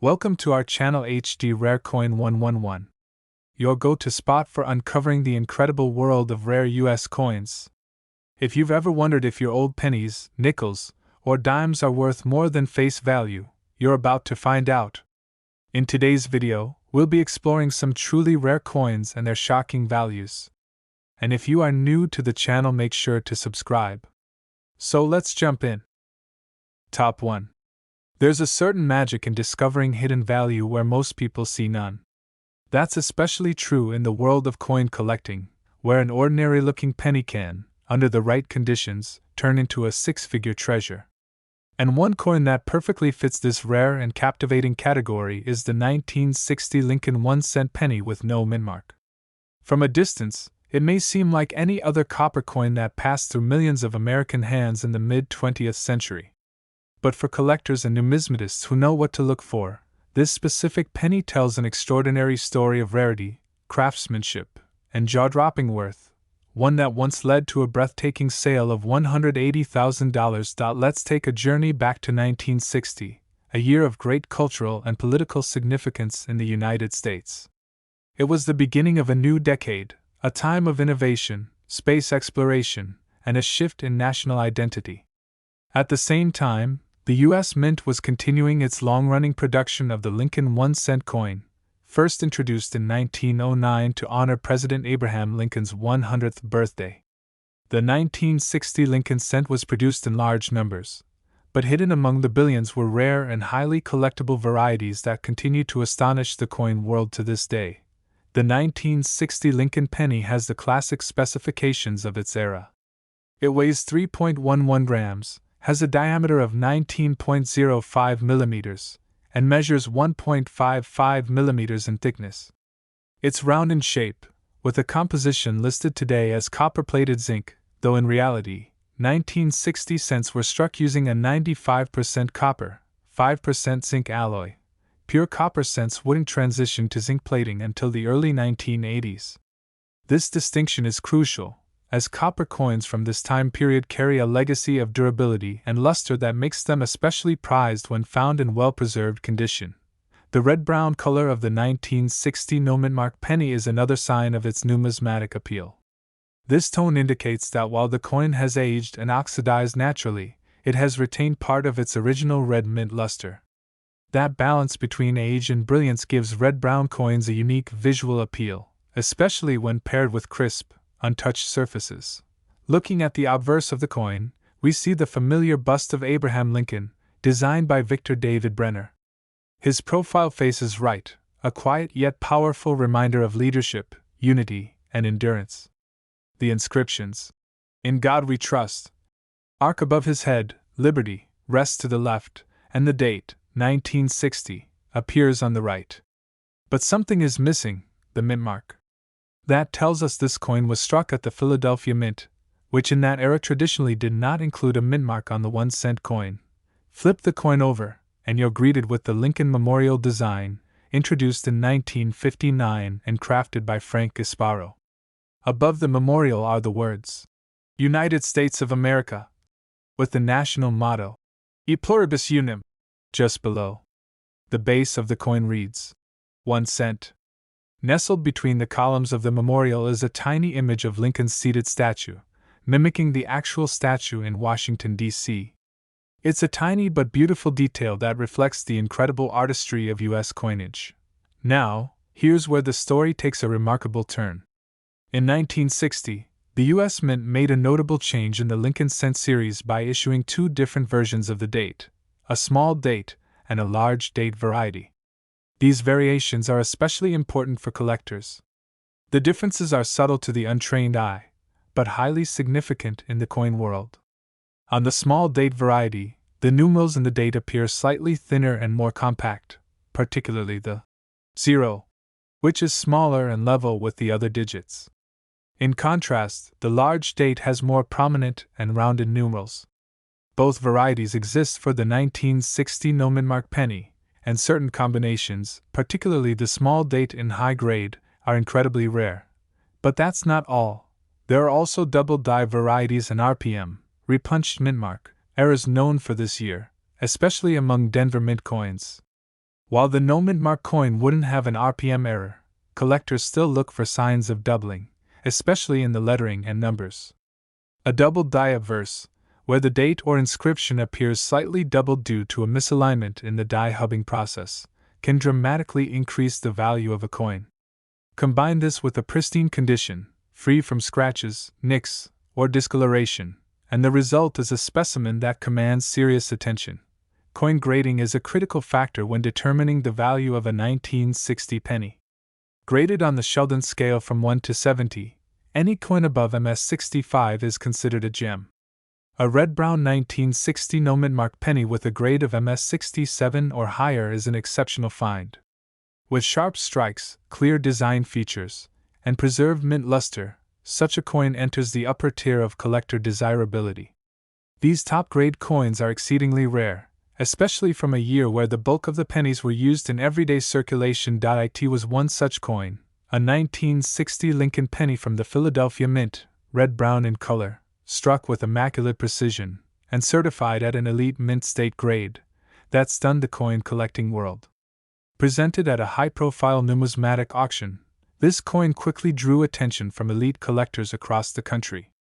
Welcome to our channel HD Rare Coin 111, your go-to spot for uncovering the incredible world of rare US coins. If you've ever wondered if your old pennies, nickels, or dimes are worth more than face value, you're about to find out. In today's video, we'll be exploring some truly rare coins and their shocking values. And if you are new to the channel, make sure to subscribe. So let's jump in. Top 1. There's a certain magic in discovering hidden value where most people see none. That's especially true in the world of coin collecting, where an ordinary-looking penny can, under the right conditions, turn into a six-figure treasure. And one coin that perfectly fits this rare and captivating category is the 1960 Lincoln 1-cent penny with no mintmark. From a distance, it may seem like any other copper coin that passed through millions of American hands in the mid-20th century. But for collectors and numismatists who know what to look for, this specific penny tells an extraordinary story of rarity, craftsmanship, and jaw-dropping worth, one that once led to a breathtaking sale of $180,000. Let's take a journey back to 1960, a year of great cultural and political significance in the United States. It was the beginning of a new decade, a time of innovation, space exploration, and a shift in national identity. At the same time, the U.S. Mint was continuing its long-running production of the Lincoln 1-cent coin, first introduced in 1909 to honor President Abraham Lincoln's 100th birthday. The 1960 Lincoln cent was produced in large numbers, but hidden among the billions were rare and highly collectible varieties that continue to astonish the coin world to this day. The 1960 Lincoln penny has the classic specifications of its era. It weighs 3.11 grams, has a diameter of 19.05 millimeters, and measures 1.55 millimeters in thickness. It's round in shape, with a composition listed today as copper-plated zinc, though in reality, 1960 cents were struck using a 95% copper, 5% zinc alloy. Pure copper cents wouldn't transition to zinc plating until the early 1980s. This distinction is crucial, as copper coins from this time period carry a legacy of durability and luster that makes them especially prized when found in well-preserved condition. The red-brown color of the 1960 no-mintmark penny is another sign of its numismatic appeal. This tone indicates that while the coin has aged and oxidized naturally, it has retained part of its original red mint luster. That balance between age and brilliance gives red-brown coins a unique visual appeal, especially when paired with crisp, untouched surfaces. Looking at the obverse of the coin, we see the familiar bust of Abraham Lincoln, designed by Victor David Brenner. His profile faces right, a quiet yet powerful reminder of leadership, unity, and endurance. The inscriptions, "In God We Trust," arc above his head, "Liberty" rests to the left, and the date, 1960, appears on the right. But something is missing, the mintmark. That tells us this coin was struck at the Philadelphia Mint, which in that era traditionally did not include a mintmark on the 1-cent coin. Flip the coin over, and you're greeted with the Lincoln Memorial design, introduced in 1959 and crafted by Frank Gasparo. Above the memorial are the words, "United States of America," with the national motto, "E pluribus unum." Just below, the base of the coin reads, 1 cent. Nestled between the columns of the memorial is a tiny image of Lincoln's seated statue, mimicking the actual statue in Washington, D.C. It's a tiny but beautiful detail that reflects the incredible artistry of U.S. coinage. Now, here's where the story takes a remarkable turn. In 1960, the U.S. Mint made a notable change in the Lincoln cent series by issuing two different versions of the date, a small date and a large date variety. These variations are especially important for collectors. The differences are subtle to the untrained eye, but highly significant in the coin world. On the small date variety, the numerals in the date appear slightly thinner and more compact, particularly the 0, which is smaller and level with the other digits. In contrast, the large date has more prominent and rounded numerals. Both varieties exist for the 1960 no-mintmark penny, and certain combinations, particularly the small date in high grade, are incredibly rare. But that's not all. There are also double die varieties and RPM, repunched mintmark, errors known for this year, especially among Denver Mint coins. While the no mint mark coin wouldn't have an RPM error, collectors still look for signs of doubling, especially in the lettering and numbers. A doubled die obverse, where the date or inscription appears slightly doubled due to a misalignment in the die hubbing process, can dramatically increase the value of a coin. Combine this with a pristine condition, free from scratches, nicks, or discoloration, and the result is a specimen that commands serious attention. Coin grading is a critical factor when determining the value of a 1960 penny. Graded on the Sheldon scale from 1 to 70, any coin above MS65 is considered a gem. A red-brown 1960 no mint mark penny with a grade of MS67 or higher is an exceptional find. With sharp strikes, clear design features, and preserved mint luster, such a coin enters the upper tier of collector desirability. These top-grade coins are exceedingly rare, especially from a year where the bulk of the pennies were used in everyday circulation. It was one such coin, a 1960 Lincoln penny from the Philadelphia Mint, red-brown in color, struck with immaculate precision, and certified at an elite mint state grade, that stunned the coin collecting world. Presented at a high-profile numismatic auction, this coin quickly drew attention from elite collectors across the country.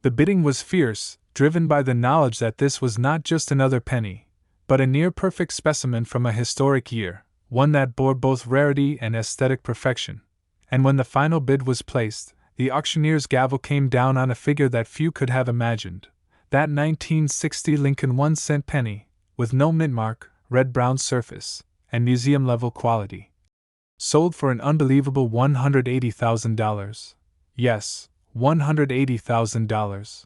The bidding was fierce, driven by the knowledge that this was not just another penny, but a near-perfect specimen from a historic year, one that bore both rarity and aesthetic perfection. And when the final bid was placed, the auctioneer's gavel came down on a figure that few could have imagined: that 1960 Lincoln 1-cent penny, with no mint mark, red-brown surface, and museum-level quality. Sold for an unbelievable $180,000. Yes, $180,000.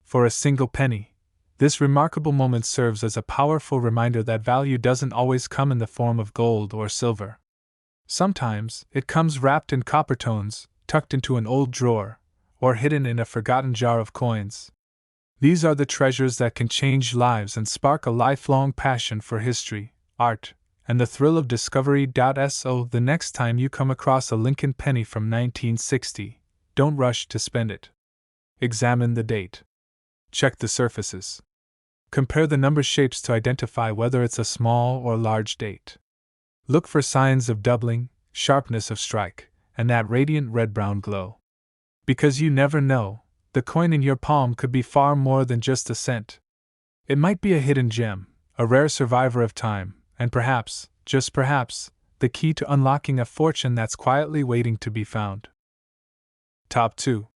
For a single penny. This remarkable moment serves as a powerful reminder that value doesn't always come in the form of gold or silver. Sometimes, it comes wrapped in copper tones, tucked into an old drawer, or hidden in a forgotten jar of coins. These are the treasures that can change lives and spark a lifelong passion for history, art, and the thrill of discovery. So the next time you come across a Lincoln penny from 1960, don't rush to spend it. Examine the date. Check the surfaces. Compare the number shapes to identify whether it's a small or large date. Look for signs of doubling, sharpness of strike, and that radiant red-brown glow. Because you never know, the coin in your palm could be far more than just a cent. It might be a hidden gem, a rare survivor of time, and perhaps, just perhaps, the key to unlocking a fortune that's quietly waiting to be found. Top 2.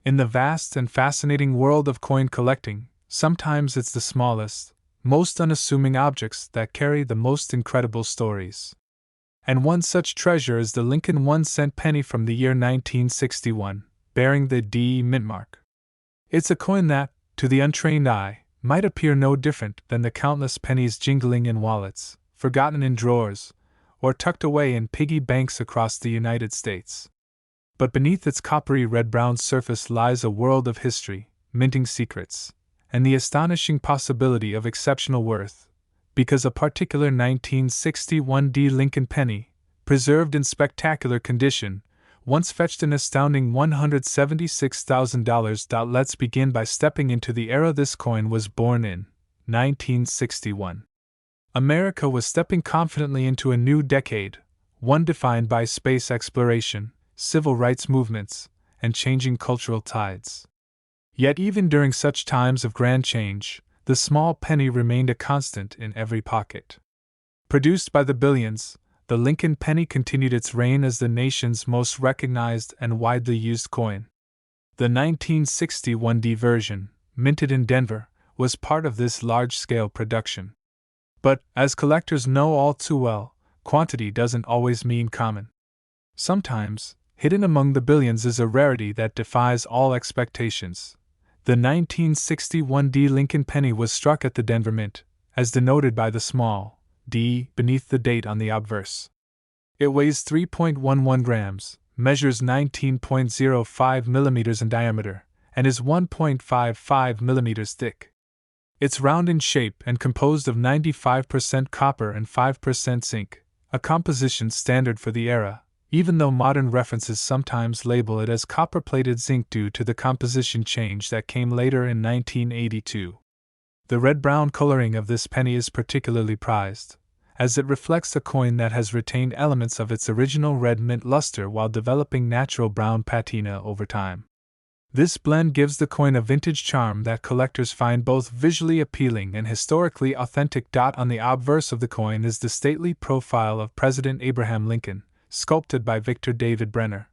In the vast and fascinating world of coin collecting, sometimes it's the smallest, most unassuming objects that carry the most incredible stories. And one such treasure is the Lincoln 1-cent penny from the year 1961, bearing the D mint mark. It's a coin that, to the untrained eye, might appear no different than the countless pennies jingling in wallets, forgotten in drawers, or tucked away in piggy banks across the United States. But beneath its coppery red-brown surface lies a world of history, minting secrets, and the astonishing possibility of exceptional worth, because a particular 1961 D Lincoln penny, preserved in spectacular condition, once fetched an astounding $176,000. Let's begin by stepping into the era this coin was born in, 1961. America was stepping confidently into a new decade, one defined by space exploration, civil rights movements, and changing cultural tides. Yet even during such times of grand change, the small penny remained a constant in every pocket. Produced by the billions, the Lincoln penny continued its reign as the nation's most recognized and widely used coin. The 1961 D version, minted in Denver, was part of this large-scale production. But, as collectors know all too well, quantity doesn't always mean common. Sometimes, hidden among the billions is a rarity that defies all expectations. The 1961 D Lincoln penny was struck at the Denver Mint, as denoted by the small d beneath the date on the obverse. It weighs 3.11 grams, measures 19.05 millimeters in diameter, and is 1.55 millimeters thick. It's round in shape and composed of 95% copper and 5% zinc, a composition standard for the era, even though modern references sometimes label it as copper-plated zinc due to the composition change that came later in 1982. The red-brown coloring of this penny is particularly prized, as it reflects a coin that has retained elements of its original red mint luster while developing natural brown patina over time. This blend gives the coin a vintage charm that collectors find both visually appealing and historically authentic. On the obverse of the coin is the stately profile of President Abraham Lincoln, sculpted by Victor David Brenner.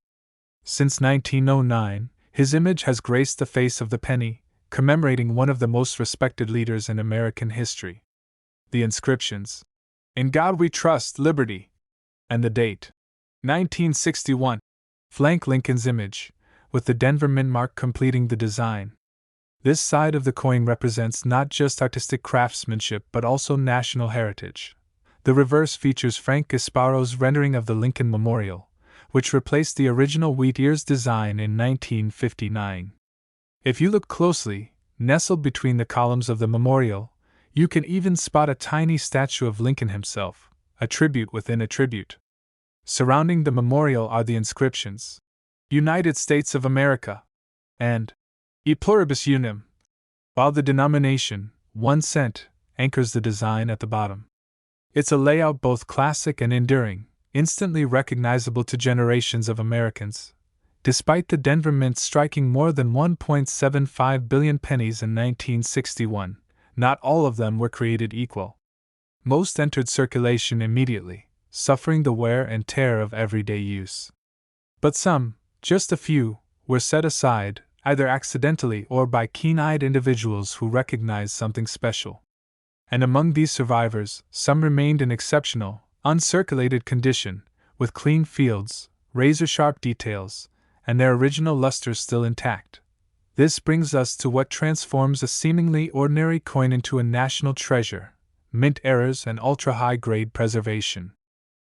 Since 1909, his image has graced the face of the penny, commemorating one of the most respected leaders in American history. The inscriptions, "In God We Trust, Liberty," and the date, 1961, flank Lincoln's image, with the Denver mint mark completing the design. This side of the coin represents not just artistic craftsmanship but also national heritage. The reverse features Frank Gasparo's rendering of the Lincoln Memorial, which replaced the original wheat ears design in 1959. If you look closely, nestled between the columns of the memorial, you can even spot a tiny statue of Lincoln himself, a tribute within a tribute. Surrounding the memorial are the inscriptions, "United States of America," and "E Pluribus Unum," while the denomination, 1 cent, anchors the design at the bottom. It's a layout both classic and enduring, instantly recognizable to generations of Americans. Despite the Denver Mint striking more than 1.75 billion pennies in 1961, not all of them were created equal. Most entered circulation immediately, suffering the wear and tear of everyday use. But some, just a few, were set aside, either accidentally or by keen-eyed individuals who recognized something special. And among these survivors, some remained in exceptional, uncirculated condition, with clean fields, razor-sharp details, and their original luster still intact. This brings us to what transforms a seemingly ordinary coin into a national treasure: mint errors and ultra-high-grade preservation.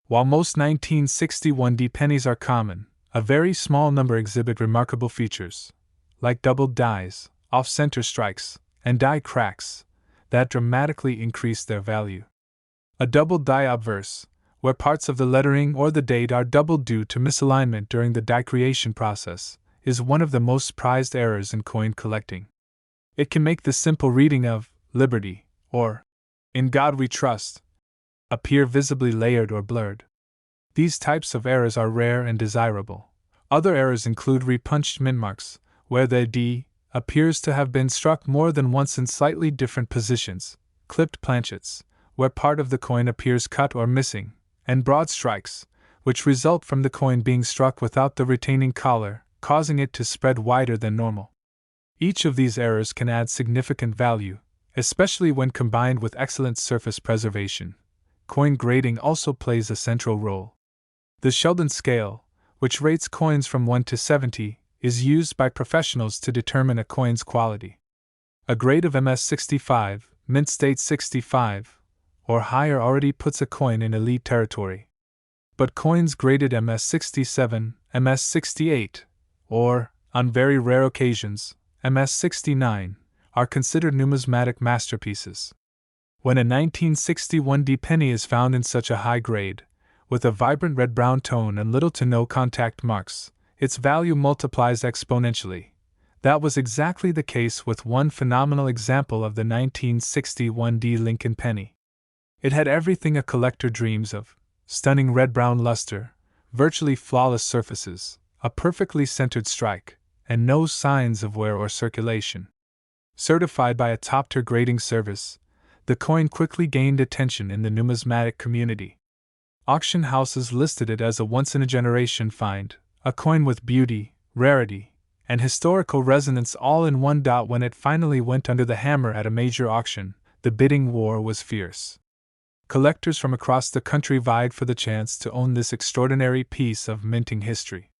While most 1961D pennies are common, a very small number exhibit remarkable features, like doubled dies, off-center strikes, and die cracks, that dramatically increase their value. A doubled die obverse, where parts of the lettering or the date are doubled due to misalignment during the die creation process, is one of the most prized errors in coin collecting. It can make the simple reading of "Liberty" or "In God We Trust" appear visibly layered or blurred. These types of errors are rare and desirable. Other errors include repunched mint marks, where the D appears to have been struck more than once in slightly different positions, clipped planchets, where part of the coin appears cut or missing, and broad strikes, which result from the coin being struck without the retaining collar, causing it to spread wider than normal. Each of these errors can add significant value, especially when combined with excellent surface preservation. Coin grading also plays a central role. The Sheldon scale, which rates coins from 1 to 70, is used by professionals to determine a coin's quality. A grade of MS65, mint state 65, or higher already puts a coin in elite territory. But coins graded MS67, MS68, or, on very rare occasions, MS69, are considered numismatic masterpieces. When a 1961D penny is found in such a high grade, with a vibrant red-brown tone and little to no contact marks, its value multiplies exponentially. That was exactly the case with one phenomenal example of the 1961D Lincoln penny. It had everything a collector dreams of: stunning red-brown luster, virtually flawless surfaces, a perfectly centered strike, and no signs of wear or circulation. Certified by a top-tier grading service, the coin quickly gained attention in the numismatic community. Auction houses listed it as a once-in-a-generation find, a coin with beauty, rarity, and historical resonance all in one. When it finally went under the hammer at a major auction, the bidding war was fierce. Collectors from across the country vied for the chance to own this extraordinary piece of minting history.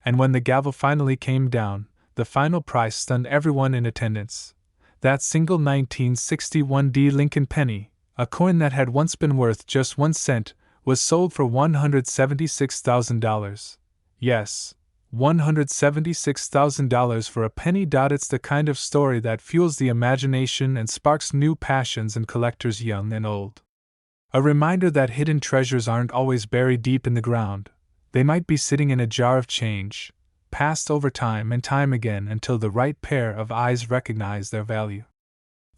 And when the gavel finally came down, the final price stunned everyone in attendance. That single 1961D Lincoln penny, a coin that had once been worth just 1 cent, was sold for $176,000. Yes, $176,000 for a penny. It's the kind of story that fuels the imagination and sparks new passions in collectors young and old. A reminder that hidden treasures aren't always buried deep in the ground. They might be sitting in a jar of change, passed over time and time again until the right pair of eyes recognize their value.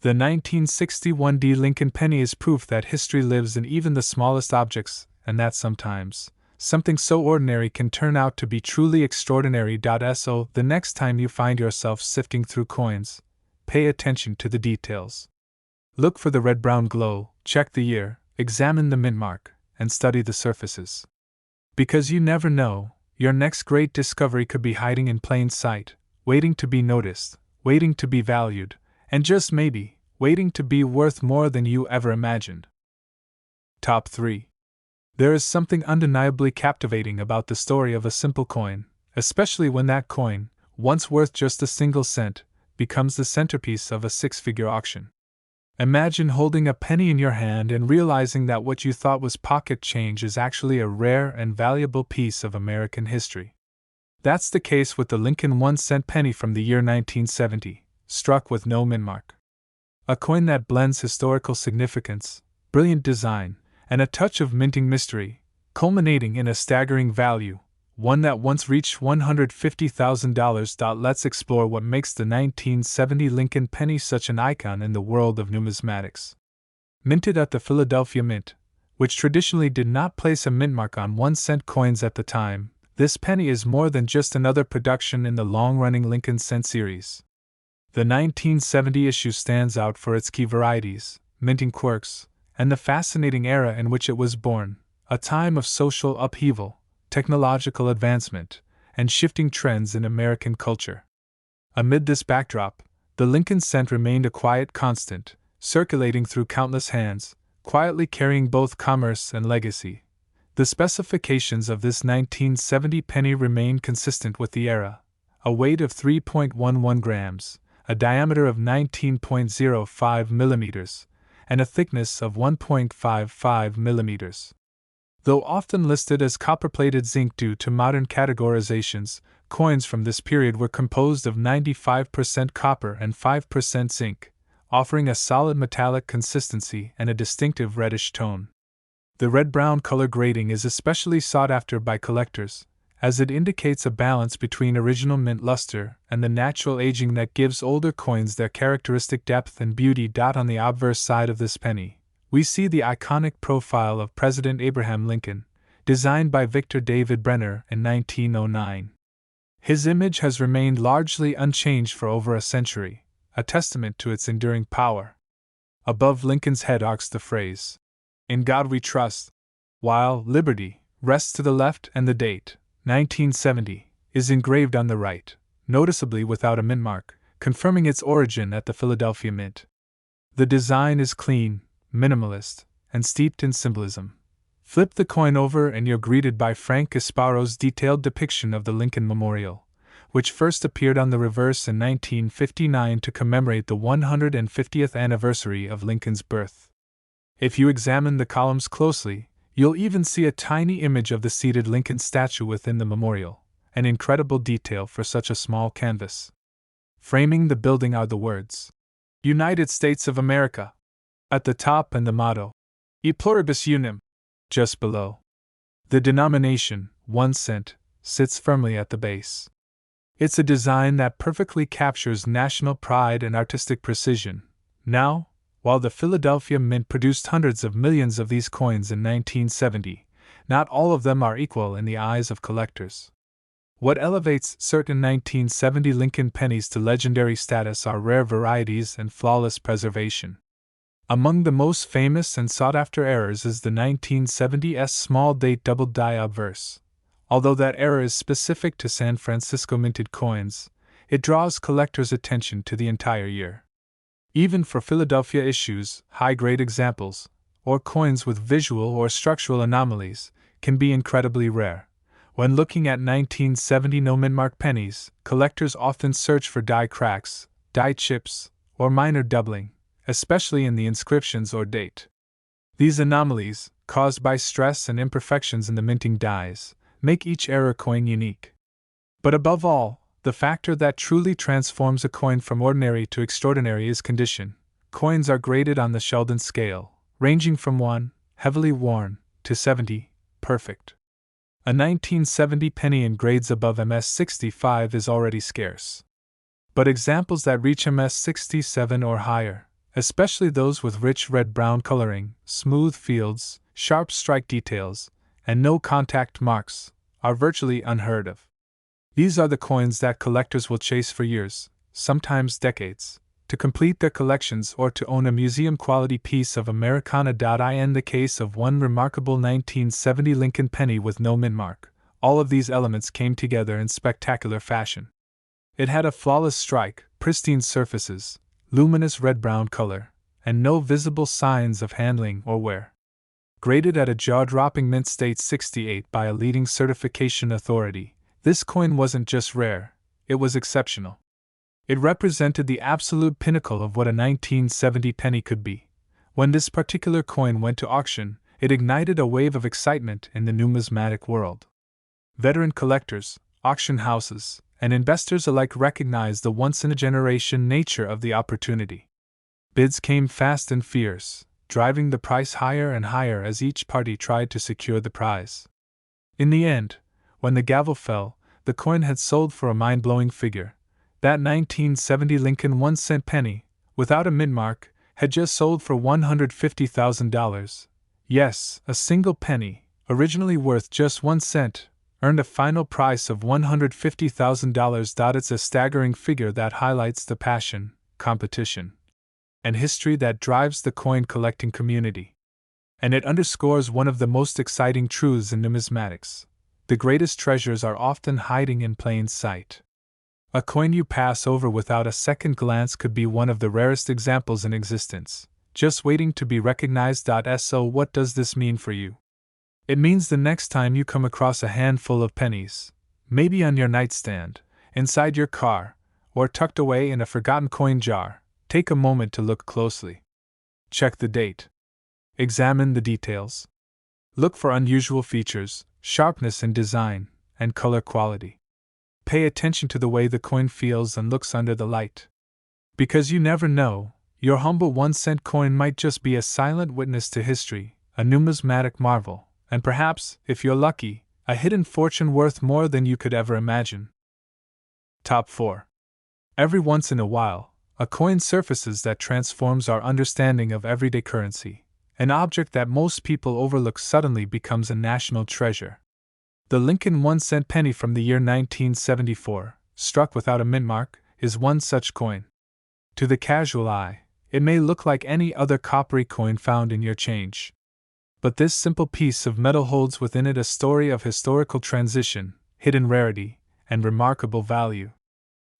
The 1961 D Lincoln penny is proof that history lives in even the smallest objects, and that sometimes something so ordinary can turn out to be truly extraordinary. So, the next time you find yourself sifting through coins, pay attention to the details. Look for the red-brown glow, check the year, examine the mint mark, and study the surfaces. Because you never know, your next great discovery could be hiding in plain sight, waiting to be noticed, waiting to be valued, and just maybe, waiting to be worth more than you ever imagined. Top 3. There is something undeniably captivating about the story of a simple coin, especially when that coin, once worth just a single cent, becomes the centerpiece of a six-figure auction. Imagine holding a penny in your hand and realizing that what you thought was pocket change is actually a rare and valuable piece of American history. That's the case with the Lincoln 1-cent penny from the year 1970, struck with no mint mark. A coin that blends historical significance, brilliant design, and a touch of minting mystery, culminating in a staggering value, one that once reached $150,000. Let's explore what makes the 1970 Lincoln penny such an icon in the world of numismatics. Minted at the Philadelphia Mint, which traditionally did not place a mint mark on 1-cent coins at the time, this penny is more than just another production in the long-running Lincoln cent series. The 1970 issue stands out for its key varieties, minting quirks, and the fascinating era in which it was born, a time of social upheaval, technological advancement, and shifting trends in American culture. Amid this backdrop, the Lincoln cent remained a quiet constant, circulating through countless hands, quietly carrying both commerce and legacy. The specifications of this 1970 penny remain consistent with the era: a weight of 3.11 grams, a diameter of 19.05 millimeters, and a thickness of 1.55 millimeters. Though often listed as copper-plated zinc due to modern categorizations, coins from this period were composed of 95% copper and 5% zinc, offering a solid metallic consistency and a distinctive reddish tone. The red-brown color grading is especially sought after by collectors, as it indicates a balance between original mint luster and the natural aging that gives older coins their characteristic depth and beauty. On the obverse side of this penny, we see the iconic profile of President Abraham Lincoln, designed by Victor David Brenner in 1909. His image has remained largely unchanged for over a century, a testament to its enduring power. Above Lincoln's head arcs the phrase, "In God We Trust," while "Liberty" rests to the left and the date, 1970, is engraved on the right, noticeably without a mint mark, confirming its origin at the Philadelphia Mint. The design is clean, minimalist, and steeped in symbolism. Flip the coin over and you're greeted by Frank Gasparo's detailed depiction of the Lincoln Memorial, which first appeared on the reverse in 1959 to commemorate the 150th anniversary of Lincoln's birth. If you examine the columns closely, you'll even see a tiny image of the seated Lincoln statue within the memorial, an incredible detail for such a small canvas. Framing the building are the words, "United States of America," at the top, and the motto, "E pluribus unum," just below. The denomination, 1 cent, sits firmly at the base. It's a design that perfectly captures national pride and artistic precision. Now, while the Philadelphia Mint produced hundreds of millions of these coins in 1970, not all of them are equal in the eyes of collectors. What elevates certain 1970 Lincoln pennies to legendary status are rare varieties and flawless preservation. Among the most famous and sought-after errors is the 1970's small date double die obverse. Although that error is specific to San Francisco minted coins, it draws collectors' attention to the entire year. Even for Philadelphia issues, high-grade examples, or coins with visual or structural anomalies, can be incredibly rare. When looking at 1970 no-mint mark pennies, collectors often search for die cracks, die chips, or minor doubling, especially in the inscriptions or date. These anomalies, caused by stress and imperfections in the minting dies, make each error coin unique. But above all, the factor that truly transforms a coin from ordinary to extraordinary is condition. Coins are graded on the Sheldon scale, ranging from 1, heavily worn, to 70, perfect. A 1970 penny in grades above MS65 is already scarce. But examples that reach MS67 or higher, especially those with rich red-brown coloring, smooth fields, sharp strike details, and no contact marks, are virtually unheard of. These are the coins that collectors will chase for years, sometimes decades, to complete their collections or to own a museum-quality piece of Americana. In the case of one remarkable 1970 Lincoln penny with no mint mark, all of these elements came together in spectacular fashion. It had a flawless strike, pristine surfaces, luminous red-brown color, and no visible signs of handling or wear. Graded at a jaw-dropping mint state 68 by a leading certification authority, this coin wasn't just rare, it was exceptional. It represented the absolute pinnacle of what a 1970 penny could be. When this particular coin went to auction, it ignited a wave of excitement in the numismatic world. Veteran collectors, auction houses, and investors alike recognized the once-in-a-generation nature of the opportunity. Bids came fast and fierce, driving the price higher and higher as each party tried to secure the prize. In the end, when the gavel fell, the coin had sold for a mind-blowing figure. That 1970 Lincoln 1-cent penny, without a mint mark, had just sold for $150,000. Yes, a single penny, originally worth just 1 cent, earned a final price of $150,000. It's a staggering figure that highlights the passion, competition, and history that drives the coin collecting community. And it underscores one of the most exciting truths in numismatics: the greatest treasures are often hiding in plain sight. A coin you pass over without a second glance could be one of the rarest examples in existence, just waiting to be recognized. So what does this mean for you? It means the next time you come across a handful of pennies, maybe on your nightstand, inside your car, or tucked away in a forgotten coin jar, take a moment to look closely. Check the date. Examine the details. Look for unusual features, sharpness in design, and color quality. Pay attention to the way the coin feels and looks under the light. Because you never know, your humble 1-cent coin might just be a silent witness to history, a numismatic marvel, and perhaps, if you're lucky, a hidden fortune worth more than you could ever imagine. Top 4. Every once in a while, a coin surfaces that transforms our understanding of everyday currency. An object that most people overlook suddenly becomes a national treasure. The Lincoln 1-cent penny from the year 1974, struck without a mint mark, is one such coin. To the casual eye, it may look like any other coppery coin found in your change. But this simple piece of metal holds within it a story of historical transition, hidden rarity, and remarkable value.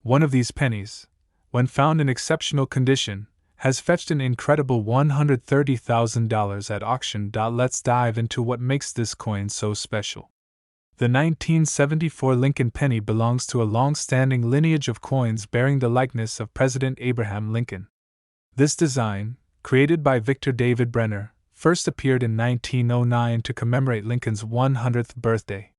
One of these pennies, when found in exceptional condition, has fetched an incredible $130,000 at auction. Let's dive into what makes this coin so special. The 1974 Lincoln penny belongs to a long-standing lineage of coins bearing the likeness of President Abraham Lincoln. This design, created by Victor David Brenner, first appeared in 1909 to commemorate Lincoln's 100th birthday.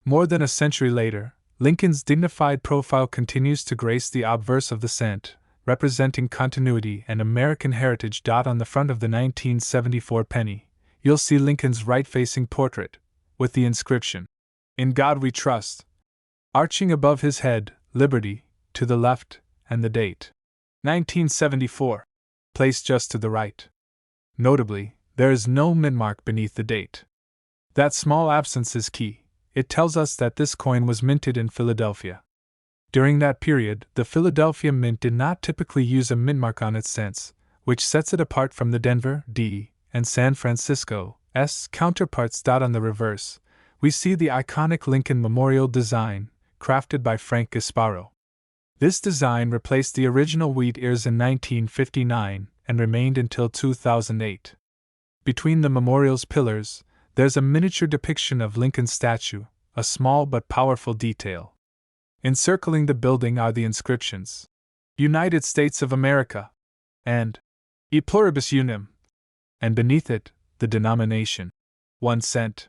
More than a century later, Lincoln's dignified profile continues to grace the obverse of the cent, representing continuity and American heritage. On the front of the 1974 penny, you'll see Lincoln's right-facing portrait, with the inscription, "In God We Trust," arching above his head, "Liberty," to the left, and the date, 1974, placed just to the right. Notably, there is no mint mark beneath the date. That small absence is key. It tells us that this coin was minted in Philadelphia. During that period, the Philadelphia Mint did not typically use a mint mark on its cents, which sets it apart from the Denver, D, and San Francisco, S counterparts. On the reverse, we see the iconic Lincoln Memorial design, crafted by Frank Gasparo. This design replaced the original wheat ears in 1959 and remained until 2008. Between the memorial's pillars, there's a miniature depiction of Lincoln's statue, a small but powerful detail. Encircling the building are the inscriptions, "United States of America," and "E Pluribus Unum," and beneath it, the denomination, 1 cent.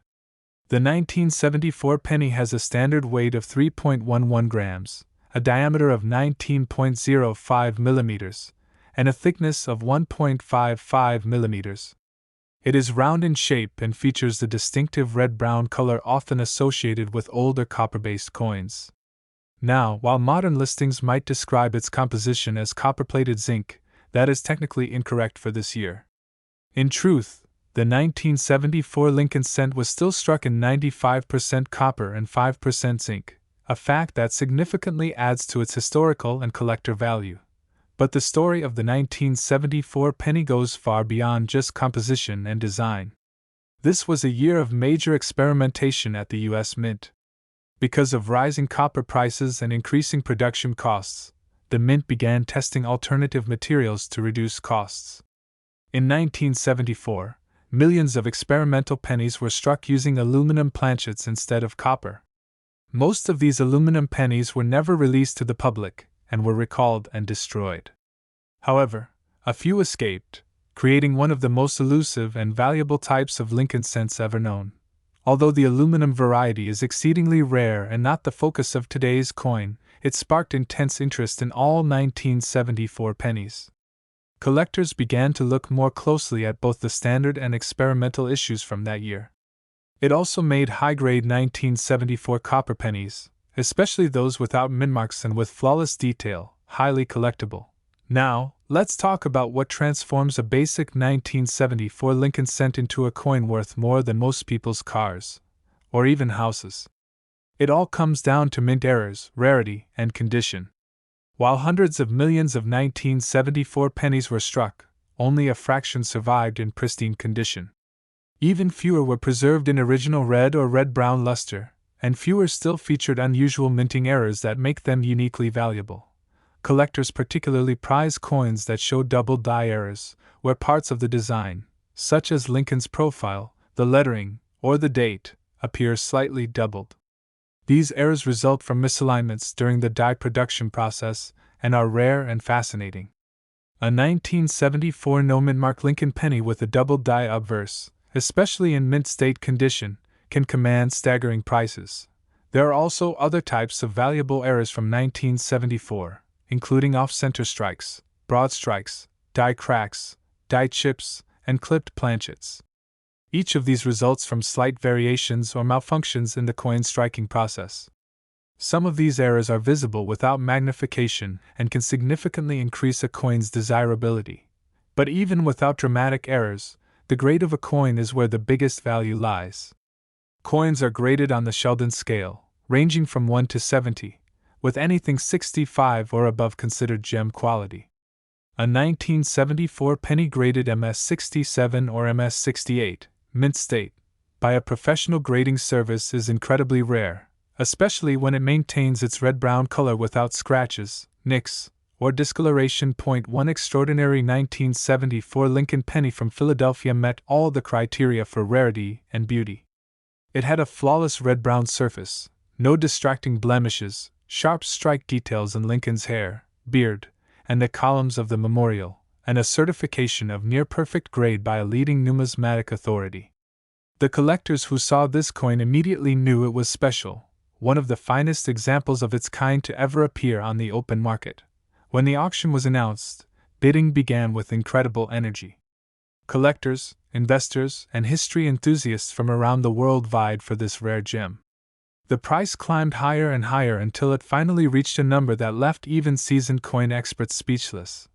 The 1974 penny has a standard weight of 3.11 grams, a diameter of 19.05 millimeters, and a thickness of 1.55 millimeters. It is round in shape and features the distinctive red-brown color often associated with older copper-based coins. Now, while modern listings might describe its composition as copper-plated zinc, That is technically incorrect for this year. In truth, the 1974 Lincoln cent was still struck in 95% copper and 5% zinc, a fact that significantly adds to its historical and collector value. But the story of the 1974 penny goes far beyond just composition and design. This was a year of major experimentation at the U.S. Mint. Because of rising copper prices and increasing production costs, the Mint began testing alternative materials to reduce costs. In 1974, millions of experimental pennies were struck using aluminum planchets instead of copper. Most of these aluminum pennies were never released to the public and were recalled and destroyed. However, a few escaped, creating one of the most elusive and valuable types of Lincoln cents ever known. Although the aluminum variety is exceedingly rare and not the focus of today's coin, it sparked intense interest in all 1974 pennies. Collectors began to look more closely at both the standard and experimental issues from that year. It also made high-grade 1974 copper pennies, especially those without mintmarks and with flawless detail, highly collectible. Now, let's talk about what transforms a basic 1974 Lincoln cent into a coin worth more than most people's cars, or even houses. It all comes down to mint errors, rarity, and condition. While hundreds of millions of 1974 pennies were struck, only a fraction survived in pristine condition. Even fewer were preserved in original red or red-brown luster, and fewer still featured unusual minting errors that make them uniquely valuable. Collectors particularly prize coins that show double die errors, where parts of the design, such as Lincoln's profile, the lettering, or the date, appear slightly doubled. These errors result from misalignments during the die production process and are rare and fascinating. A 1974 no mintmark Lincoln penny with a double die obverse, especially in mint state condition, can command staggering prices. There are also other types of valuable errors from 1974, including off-center strikes, broad strikes, die cracks, die chips, and clipped planchets. Each of these results from slight variations or malfunctions in the coin striking process. Some of these errors are visible without magnification and can significantly increase a coin's desirability. But even without dramatic errors, the grade of a coin is where the biggest value lies. Coins are graded on the Sheldon scale, ranging from 1 to 70, with anything 65 or above considered gem quality. A 1974 penny graded MS-67 or MS-68, mint state, by a professional grading service is incredibly rare, especially when it maintains its red-brown color without scratches, nicks, or discoloration. 1 Extraordinary 1974 Lincoln penny from Philadelphia met all the criteria for rarity and beauty. It had a flawless red-brown surface, no distracting blemishes, sharp strike details in Lincoln's hair, beard, and the columns of the memorial, and a certification of near-perfect grade by a leading numismatic authority. The collectors who saw this coin immediately knew it was special, one of the finest examples of its kind to ever appear on the open market. When the auction was announced, bidding began with incredible energy. Collectors, investors, and history enthusiasts from around the world vied for this rare gem. The price climbed higher and higher until it finally reached a number that left even seasoned coin experts speechless.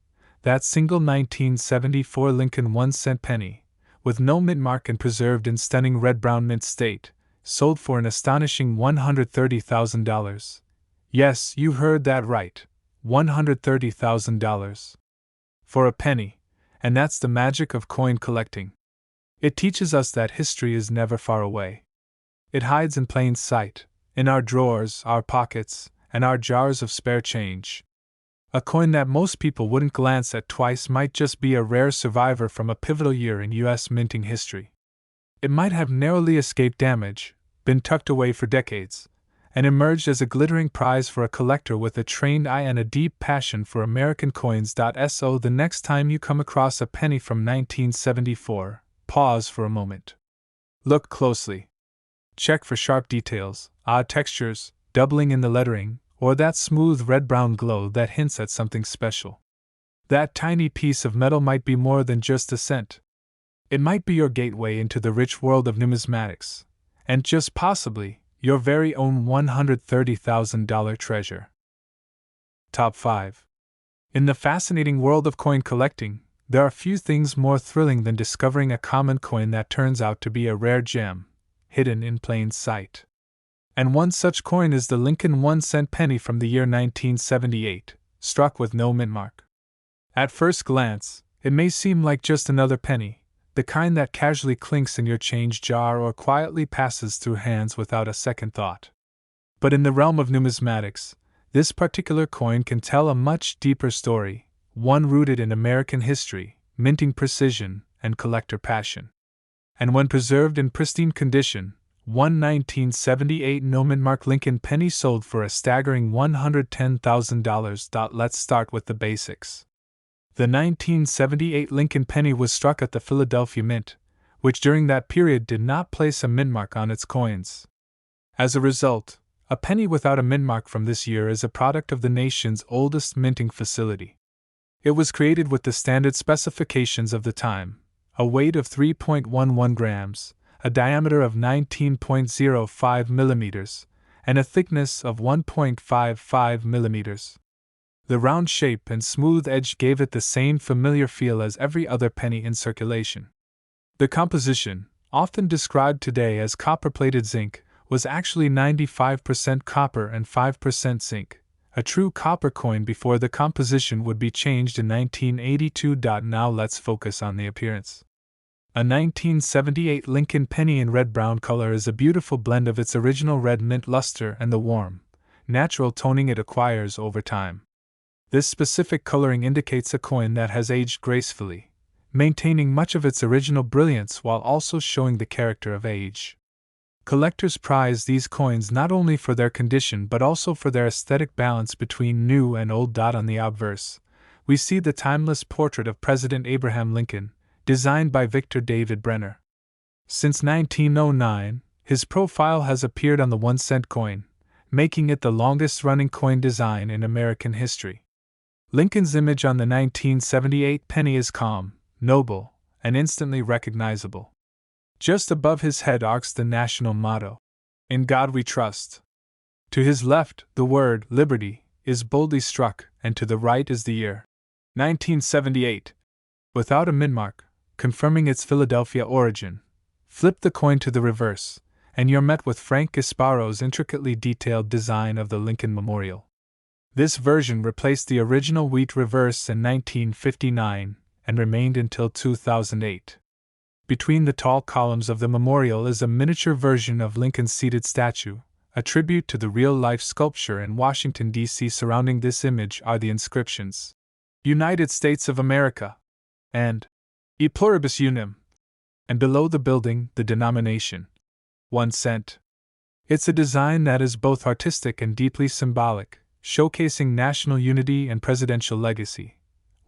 That single 1974 Lincoln 1-cent penny, with no mintmark and preserved in stunning red-brown mint state, sold for an astonishing $130,000. Yes, you heard that right, $130,000. For a penny, and that's the magic of coin collecting. It teaches us that history is never far away. It hides in plain sight, in our drawers, our pockets, and our jars of spare change. A coin that most people wouldn't glance at twice might just be a rare survivor from a pivotal year in U.S. minting history. It might have narrowly escaped damage, been tucked away for decades, and emerged as a glittering prize for a collector with a trained eye and a deep passion for American coins. So the next time you come across a penny from 1974, pause for a moment. Look closely. Check for sharp details, odd textures, doubling in the lettering, or that smooth red-brown glow that hints at something special. That tiny piece of metal might be more than just a cent. It might be your gateway into the rich world of numismatics, and just possibly, your very own $130,000 treasure. Top 5. In the fascinating world of coin collecting, there are few things more thrilling than discovering a common coin that turns out to be a rare gem, hidden in plain sight. And one such coin is the Lincoln 1-cent penny from the year 1978, struck with no mint mark. At first glance, it may seem like just another penny, the kind that casually clinks in your change jar or quietly passes through hands without a second thought. But in the realm of numismatics, this particular coin can tell a much deeper story, one rooted in American history, minting precision, and collector passion. And when preserved in pristine condition, one 1978 no-mint mark Lincoln penny sold for a staggering $110,000. Let's start with the basics. The 1978 Lincoln penny was struck at the Philadelphia Mint, which during that period did not place a mint mark on its coins. As a result, a penny without a mint mark from this year is a product of the nation's oldest minting facility. It was created with the standard specifications of the time, a weight of 3.11 grams, a diameter of 19.05 millimeters, and a thickness of 1.55 millimeters. The round shape and smooth edge gave it the same familiar feel as every other penny in circulation. The composition, often described today as copper-plated zinc, was actually 95% copper and 5% zinc, a true copper coin before the composition would be changed in 1982. Now let's focus on the appearance. A 1978 Lincoln penny in red-brown color is a beautiful blend of its original red mint luster and the warm, natural toning it acquires over time. This specific coloring indicates a coin that has aged gracefully, maintaining much of its original brilliance while also showing the character of age. Collectors prize these coins not only for their condition but also for their aesthetic balance between new and old. On the obverse, we see the timeless portrait of President Abraham Lincoln, designed by Victor David Brenner. Since 1909, his profile has appeared on the 1-cent coin, making it the longest-running coin design in American history. Lincoln's image on the 1978 penny is calm, noble, and instantly recognizable. Just above his head arcs the national motto, "In God We Trust." To his left, the word "Liberty" is boldly struck, and to the right is the year 1978, without a mint mark, confirming its Philadelphia origin. Flip the coin to the reverse, and you're met with Frank Gasparo's intricately detailed design of the Lincoln Memorial. This version replaced the original wheat reverse in 1959 and remained until 2008. Between the tall columns of the memorial is a miniature version of Lincoln's seated statue, a tribute to the real-life sculpture in Washington, D.C. Surrounding this image are the inscriptions, "United States of America," and "E pluribus unum," and below the building, the denomination, 1 cent. It's a design that is both artistic and deeply symbolic, showcasing national unity and presidential legacy.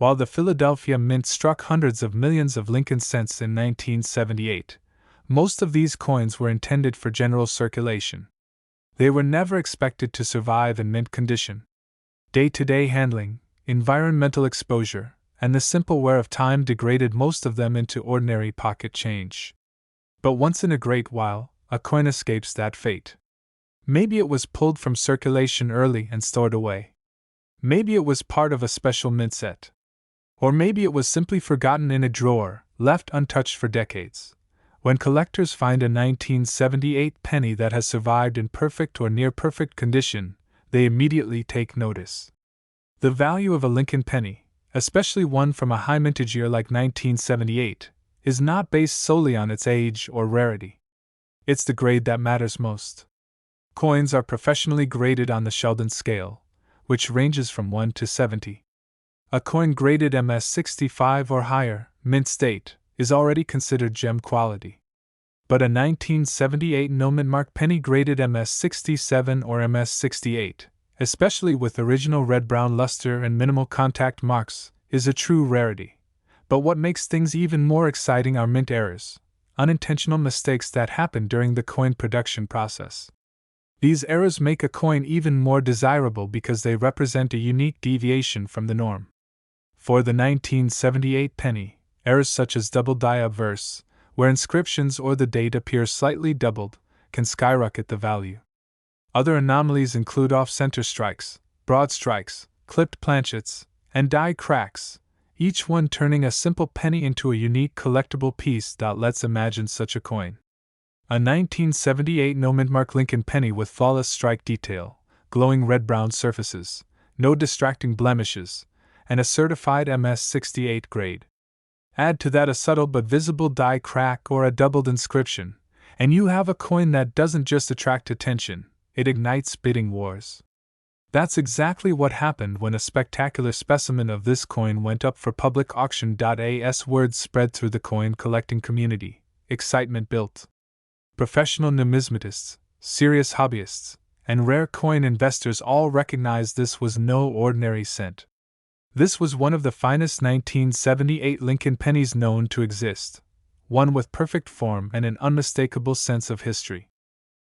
While the Philadelphia Mint struck hundreds of millions of Lincoln cents in 1978, most of these coins were intended for general circulation. They were never expected to survive in mint condition. Day-to-day handling, environmental exposure, and the simple wear of time degraded most of them into ordinary pocket change. But once in a great while, a coin escapes that fate. Maybe it was pulled from circulation early and stored away. Maybe it was part of a special mint set. Or maybe it was simply forgotten in a drawer, left untouched for decades. When collectors find a 1978 penny that has survived in perfect or near-perfect condition, they immediately take notice. The value of a Lincoln penny, especially one from a high mintage year like 1978, is not based solely on its age or rarity. It's the grade that matters most. Coins are professionally graded on the Sheldon scale, which ranges from 1 to 70. A coin graded MS-65 or higher, mint state, is already considered gem quality. But a 1978 no-mint mark penny graded MS-67 or MS-68, especially with original red-brown luster and minimal contact marks, is a true rarity. But what makes things even more exciting are mint errors, unintentional mistakes that happen during the coin production process. These errors make a coin even more desirable because they represent a unique deviation from the norm. For the 1978 penny, errors such as double die obverse, where inscriptions or the date appear slightly doubled, can skyrocket the value. Other anomalies include off-center strikes, broad strikes, clipped planchets, and die cracks, each one turning a simple penny into a unique collectible piece. Let's imagine such a coin. A 1978 no-mint-mark Lincoln penny with flawless strike detail, glowing red-brown surfaces, no distracting blemishes, and a certified MS-68 grade. Add to that a subtle but visible die crack or a doubled inscription, and you have a coin that doesn't just attract attention, it ignites bidding wars. That's exactly what happened when a spectacular specimen of this coin went up for public auction. As word spread through the coin collecting community, excitement built. Professional numismatists, serious hobbyists, and rare coin investors all recognized this was no ordinary cent. This was one of the finest 1978 Lincoln pennies known to exist, one with perfect form and an unmistakable sense of history.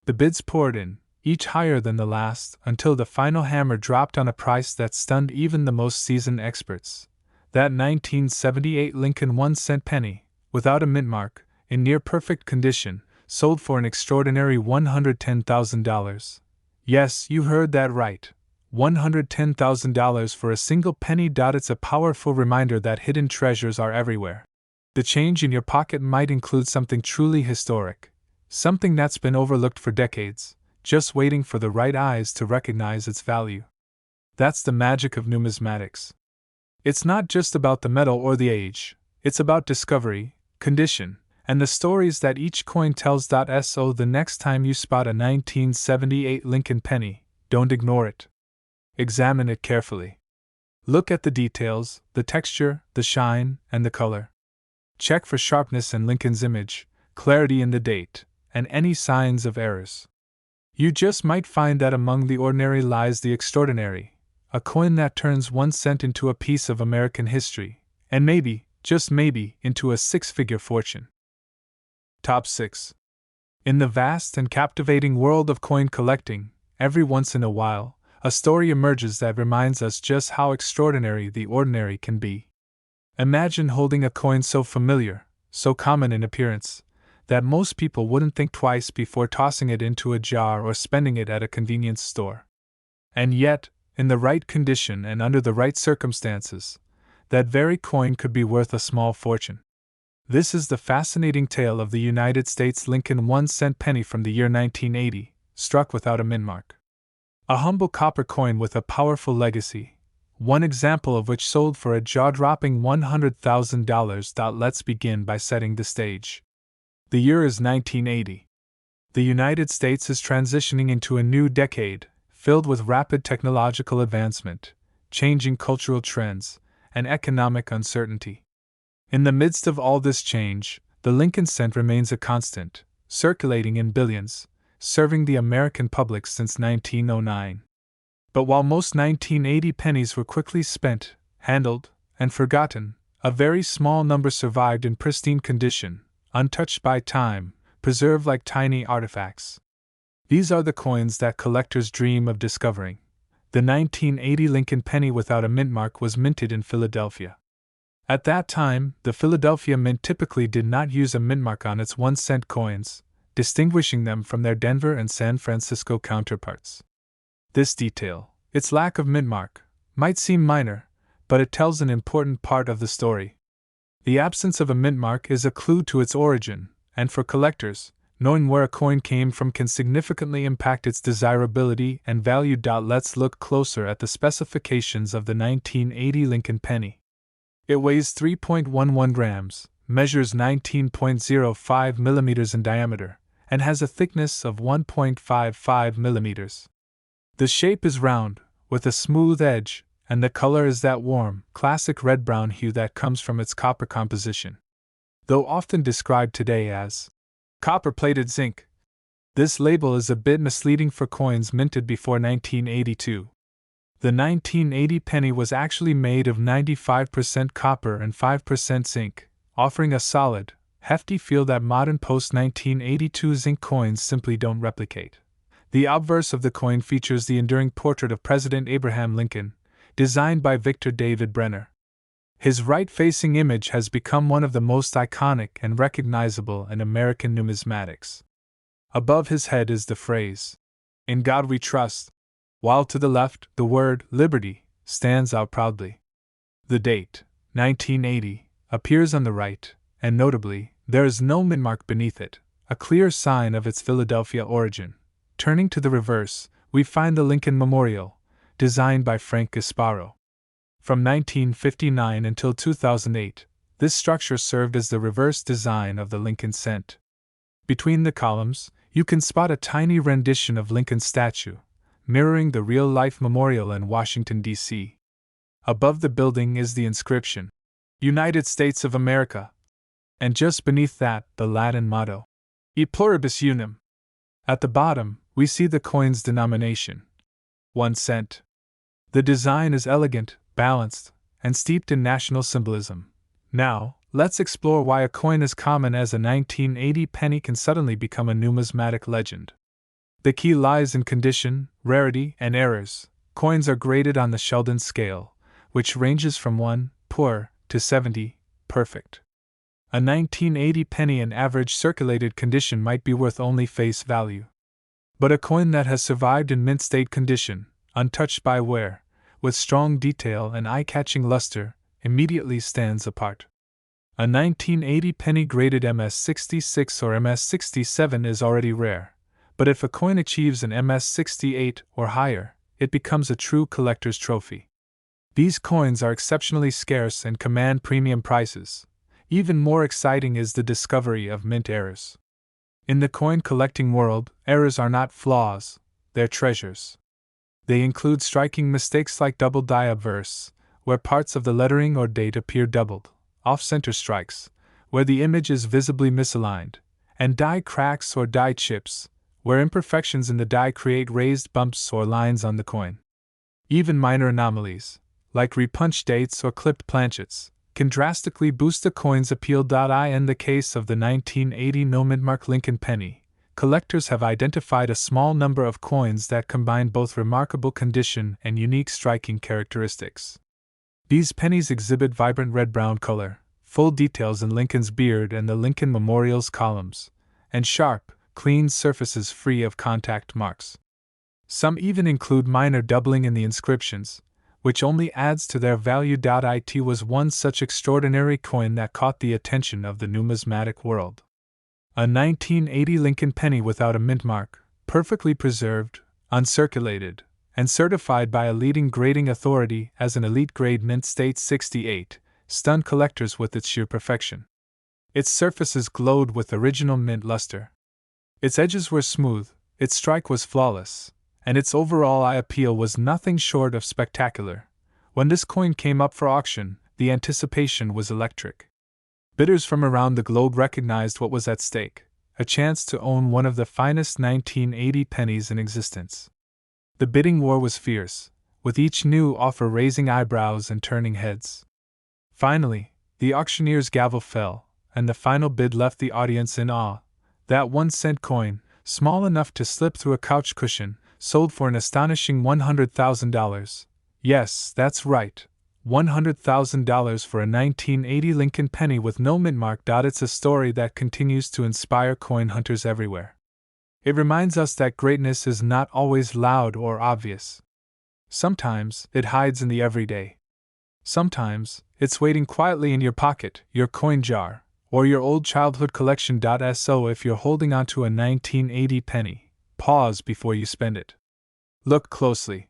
The bids poured in, each higher than the last, until the final hammer dropped on a price that stunned even the most seasoned experts. That 1978 Lincoln 1-cent penny, without a mint mark, in near perfect condition, sold for an extraordinary $110,000. Yes, you heard that right. $110,000 for a single penny. It's a powerful reminder that hidden treasures are everywhere. The change in your pocket might include something truly historic, something that's been overlooked for decades, just waiting for the right eyes to recognize its value. That's the magic of numismatics. It's not just about the metal or the age, it's about discovery, condition, and the stories that each coin tells. So the next time you spot a 1978 Lincoln penny, don't ignore it. Examine it carefully. Look at the details, the texture, the shine, and the color. Check for sharpness in Lincoln's image, clarity in the date, and any signs of errors. You just might find that among the ordinary lies the extraordinary, a coin that turns 1 cent into a piece of American history, and maybe, just maybe, into a six-figure fortune. Top 6. In the vast and captivating world of coin collecting, every once in a while, a story emerges that reminds us just how extraordinary the ordinary can be. Imagine holding a coin so familiar, so common in appearance, that most people wouldn't think twice before tossing it into a jar or spending it at a convenience store. And yet, in the right condition and under the right circumstances, that very coin could be worth a small fortune. This is the fascinating tale of the United States Lincoln 1-cent penny from the year 1980, struck without a mint mark. A humble copper coin with a powerful legacy, one example of which sold for a jaw-dropping $100,000. Let's begin by setting the stage. The year is 1980. The United States is transitioning into a new decade, filled with rapid technological advancement, changing cultural trends, and economic uncertainty. In the midst of all this change, the Lincoln cent remains a constant, circulating in billions, serving the American public since 1909. But while most 1980 pennies were quickly spent, handled, and forgotten, a very small number survived in pristine condition, untouched by time, preserved like tiny artifacts. These are the coins that collectors dream of discovering. The 1980 Lincoln penny without a mint mark was minted in Philadelphia. At that time, the Philadelphia Mint typically did not use a mint mark on its 1-cent coins, distinguishing them from their Denver and San Francisco counterparts. This detail, its lack of mint mark, might seem minor, but it tells an important part of the story. The absence of a mint mark is a clue to its origin, and for collectors, knowing where a coin came from can significantly impact its desirability and value. Let's look closer at the specifications of the 1980 Lincoln penny. It weighs 3.11 grams, measures 19.05 millimeters in diameter, and has a thickness of 1.55 millimeters. The shape is round, with a smooth edge, and the color is that warm, classic red-brown hue that comes from its copper composition. Though often described today as copper-plated zinc, this label is a bit misleading for coins minted before 1982. The 1980 penny was actually made of 95% copper and 5% zinc, offering a solid, hefty feel that modern post-1982 zinc coins simply don't replicate. The obverse of the coin features the enduring portrait of President Abraham Lincoln, designed by Victor David Brenner. His right-facing image has become one of the most iconic and recognizable in American numismatics. Above his head is the phrase, "In God We Trust," while to the left, the word "Liberty" stands out proudly. The date, 1980, appears on the right, and notably, there is no mint mark beneath it, a clear sign of its Philadelphia origin. Turning to the reverse, we find the Lincoln Memorial, designed by Frank Gasparo. From 1959 until 2008, this structure served as the reverse design of the Lincoln Cent. Between the columns, you can spot a tiny rendition of Lincoln's statue, mirroring the real-life memorial in Washington, D.C. Above the building is the inscription, United States of America, and just beneath that, the Latin motto, E pluribus unum. At the bottom, we see the coin's denomination, 1 cent. The design is elegant, balanced, and steeped in national symbolism. Now, let's explore why a coin as common as a 1980 penny can suddenly become a numismatic legend. The key lies in condition, rarity, and errors. Coins are graded on the Sheldon scale, which ranges from 1, poor, to 70, perfect. A 1980 penny in average circulated condition might be worth only face value. But a coin that has survived in mint state condition, untouched by wear, with strong detail and eye-catching luster, immediately stands apart. A 1980 penny graded MS66 or MS67 is already rare, but if a coin achieves an MS68 or higher, it becomes a true collector's trophy. These coins are exceptionally scarce and command premium prices. Even more exciting is the discovery of mint errors. In the coin collecting world, errors are not flaws, they're treasures. They include striking mistakes like double die obverse, where parts of the lettering or date appear doubled, off-center strikes, where the image is visibly misaligned, and die cracks or die chips, where imperfections in the die create raised bumps or lines on the coin. Even minor anomalies, like repunched dates or clipped planchets, can drastically boost a coin's appeal. In the case of the 1980 no-mint-mark Lincoln penny, collectors have identified a small number of coins that combine both remarkable condition and unique striking characteristics. These pennies exhibit vibrant red-brown color, full details in Lincoln's beard and the Lincoln Memorial's columns, and sharp, clean surfaces free of contact marks. Some even include minor doubling in the inscriptions, which only adds to their value. It was one such extraordinary coin that caught the attention of the numismatic world. A 1980 Lincoln penny without a mint mark, perfectly preserved, uncirculated, and certified by a leading grading authority as an elite grade mint state 68, stunned collectors with its sheer perfection. Its surfaces glowed with original mint luster. Its edges were smooth, its strike was flawless, and its overall eye appeal was nothing short of spectacular. When this coin came up for auction, the anticipation was electric. Bidders from around the globe recognized what was at stake, a chance to own one of the finest 1980 pennies in existence. The bidding war was fierce, with each new offer raising eyebrows and turning heads. Finally, the auctioneer's gavel fell, and the final bid left the audience in awe. That 1 cent coin, small enough to slip through a couch cushion, sold for an astonishing $100,000. Yes, that's right, $100,000 for a 1980 Lincoln penny with no mint mark. It's a story that continues to inspire coin hunters everywhere. It reminds us that greatness is not always loud or obvious. Sometimes it hides in the everyday. Sometimes it's waiting quietly in your pocket, your coin jar, or your old childhood collection. So if you're holding onto a 1980 penny, pause before you spend it. Look closely.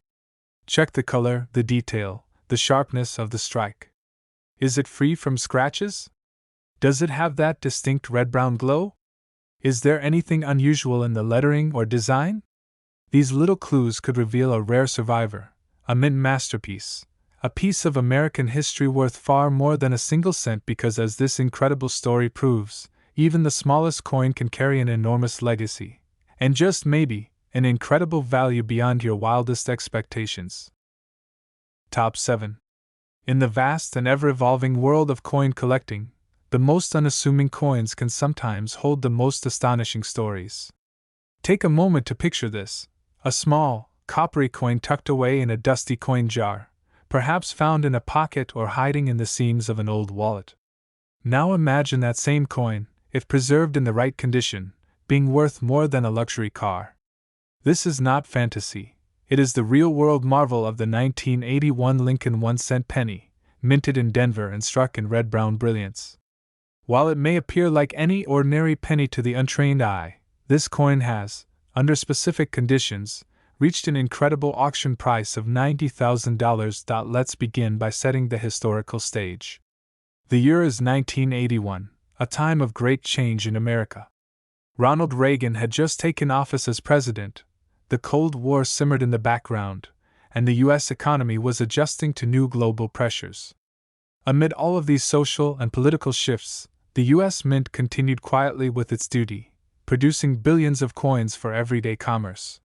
Check the color, the detail, the sharpness of the strike. Is it free from scratches? Does it have that distinct red-brown glow? Is there anything unusual in the lettering or design? These little clues could reveal a rare survivor, a mint masterpiece, a piece of American history worth far more than a single cent, because as this incredible story proves, even the smallest coin can carry an enormous legacy. And just maybe, an incredible value beyond your wildest expectations. Top 7. In the vast and ever-evolving world of coin collecting, the most unassuming coins can sometimes hold the most astonishing stories. Take a moment to picture this: a small, coppery coin tucked away in a dusty coin jar, perhaps found in a pocket or hiding in the seams of an old wallet. Now imagine that same coin, if preserved in the right condition, being worth more than a luxury car. This is not fantasy, it is the real-world marvel of the 1981 Lincoln 1 cent penny, minted in Denver and struck in red-brown brilliance. While it may appear like any ordinary penny to the untrained eye, this coin has, under specific conditions, reached an incredible auction price of $90,000. Let's begin by setting the historical stage. The year is 1981, a time of great change in America. Ronald Reagan had just taken office as president, the Cold War simmered in the background, and the U.S. economy was adjusting to new global pressures. Amid all of these social and political shifts, the U.S. Mint continued quietly with its duty, producing billions of coins for everyday commerce.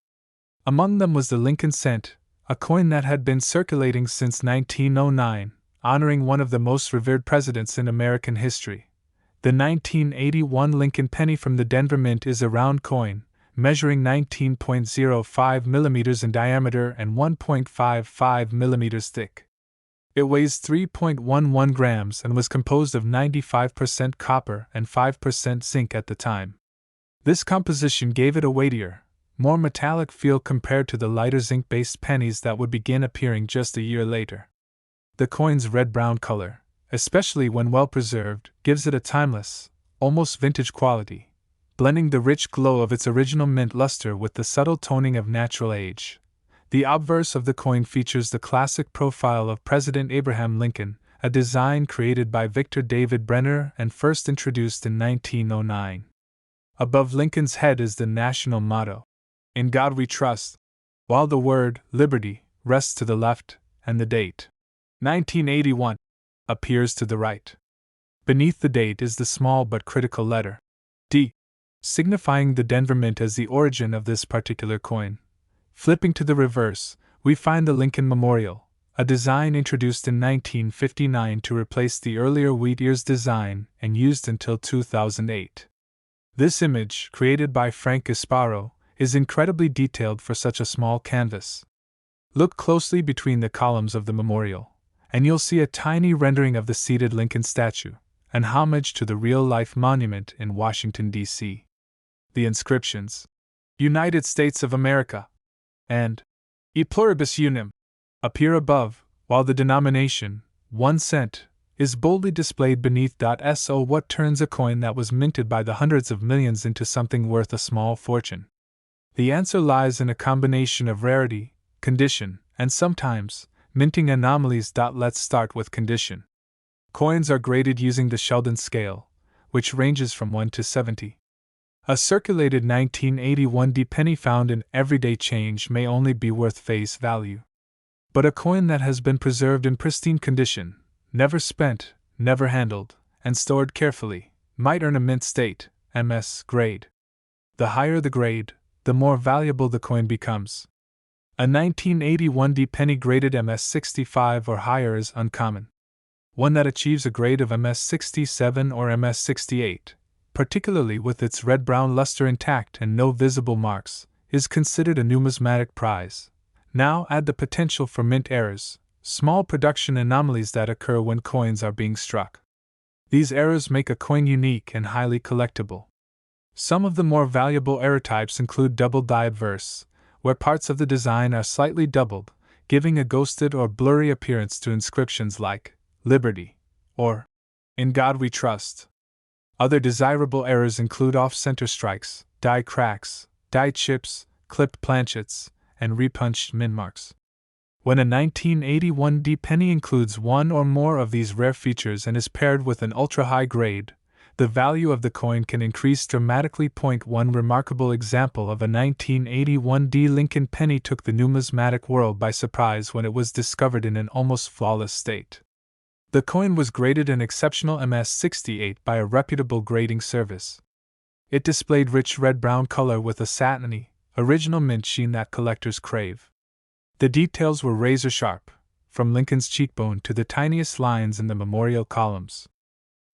Among them was the Lincoln cent, a coin that had been circulating since 1909, honoring one of the most revered presidents in American history. The 1981 Lincoln penny from the Denver Mint is a round coin, measuring 19.05 millimeters in diameter and 1.55 millimeters thick. It weighs 3.11 grams and was composed of 95% copper and 5% zinc at the time. This composition gave it a weightier, more metallic feel compared to the lighter zinc-based pennies that would begin appearing just a year later. The coin's red-brown color, especially when well preserved, gives it a timeless, almost vintage quality, blending the rich glow of its original mint luster with the subtle toning of natural age. The obverse of the coin features the classic profile of President Abraham Lincoln, a design created by Victor David Brenner and first introduced in 1909. Above Lincoln's head is the national motto, "In God We Trust," while the word "Liberty" rests to the left, and the date, 1981, appears to the right. Beneath the date is the small but critical letter D, signifying the Denver Mint as the origin of this particular coin. Flipping to the reverse, we find the Lincoln Memorial, a design introduced in 1959 to replace the earlier wheat ears design and used until 2008. This image, created by Frank Gasparo, is incredibly detailed for such a small canvas. Look closely between the columns of the memorial, and you'll see a tiny rendering of the seated Lincoln statue, an homage to the real-life monument in Washington, D.C. The inscriptions, "United States of America," and "E pluribus unum," appear above, while the denomination, 1 cent, is boldly displayed beneath. So what turns a coin that was minted by the hundreds of millions into something worth a small fortune? The answer lies in a combination of rarity, condition, and sometimes, minting anomalies. Let's start with condition. Coins are graded using the Sheldon scale, which ranges from 1 to 70. A circulated 1981 D penny found in everyday change may only be worth face value. But a coin that has been preserved in pristine condition, never spent, never handled, and stored carefully, might earn a mint state, MS grade. The higher the grade, the more valuable the coin becomes. A 1981 D penny graded MS 65 or higher is uncommon. One that achieves a grade of MS 67 or MS 68, particularly with its red-brown luster intact and no visible marks, is considered a numismatic prize. Now add the potential for mint errors, small production anomalies that occur when coins are being struck. These errors make a coin unique and highly collectible. Some of the more valuable error types include double die obverse, where parts of the design are slightly doubled, giving a ghosted or blurry appearance to inscriptions like "Liberty" or "In God We Trust." Other desirable errors include off-center strikes, die cracks, die chips, clipped planchets, and repunched min marks. When a 1981 D penny includes one or more of these rare features and is paired with an ultra-high grade, the value of the coin can increase dramatically. One remarkable example of a 1981 D Lincoln penny took the numismatic world by surprise when it was discovered in an almost flawless state. The coin was graded an exceptional MS 68 by a reputable grading service. It displayed rich red-brown color with a satiny, original mint sheen that collectors crave. The details were razor-sharp, from Lincoln's cheekbone to the tiniest lines in the memorial columns.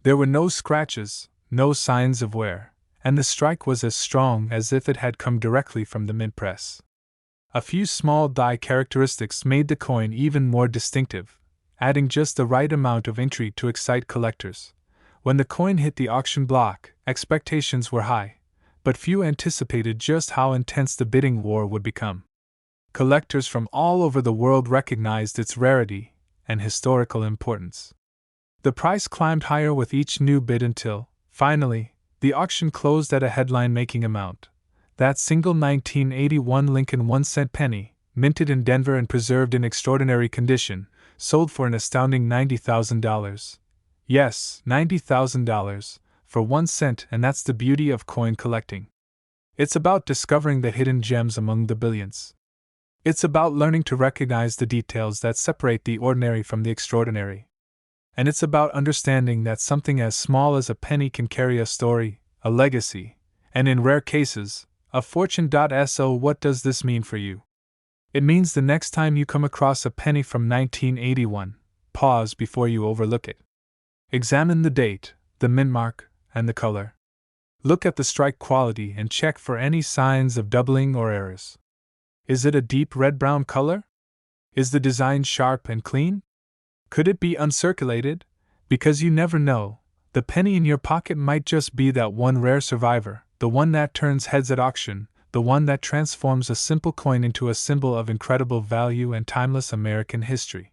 There were no scratches, no signs of wear, and the strike was as strong as if it had come directly from the mint press. A few small die characteristics made the coin even more distinctive, adding just the right amount of intrigue to excite collectors. When the coin hit the auction block, expectations were high, but few anticipated just how intense the bidding war would become. Collectors from all over the world recognized its rarity, and historical importance. The price climbed higher with each new bid until, finally, the auction closed at a headline-making amount. That single 1981 Lincoln 1-cent penny, minted in Denver and preserved in extraordinary condition, sold for an astounding $90,000. Yes, $90,000, for 1 cent, and that's the beauty of coin collecting. It's about discovering the hidden gems among the billions. It's about learning to recognize the details that separate the ordinary from the extraordinary. And it's about understanding that something as small as a penny can carry a story, a legacy, and in rare cases, a fortune. So what does this mean for you? It means the next time you come across a penny from 1981, pause before you overlook it. Examine the date, the mint mark, and the color. Look at the strike quality and check for any signs of doubling or errors. Is it a deep red-brown color? Is the design sharp and clean? Could it be uncirculated? Because you never know, the penny in your pocket might just be that one rare survivor, the one that turns heads at auction, the one that transforms a simple coin into a symbol of incredible value and timeless American history.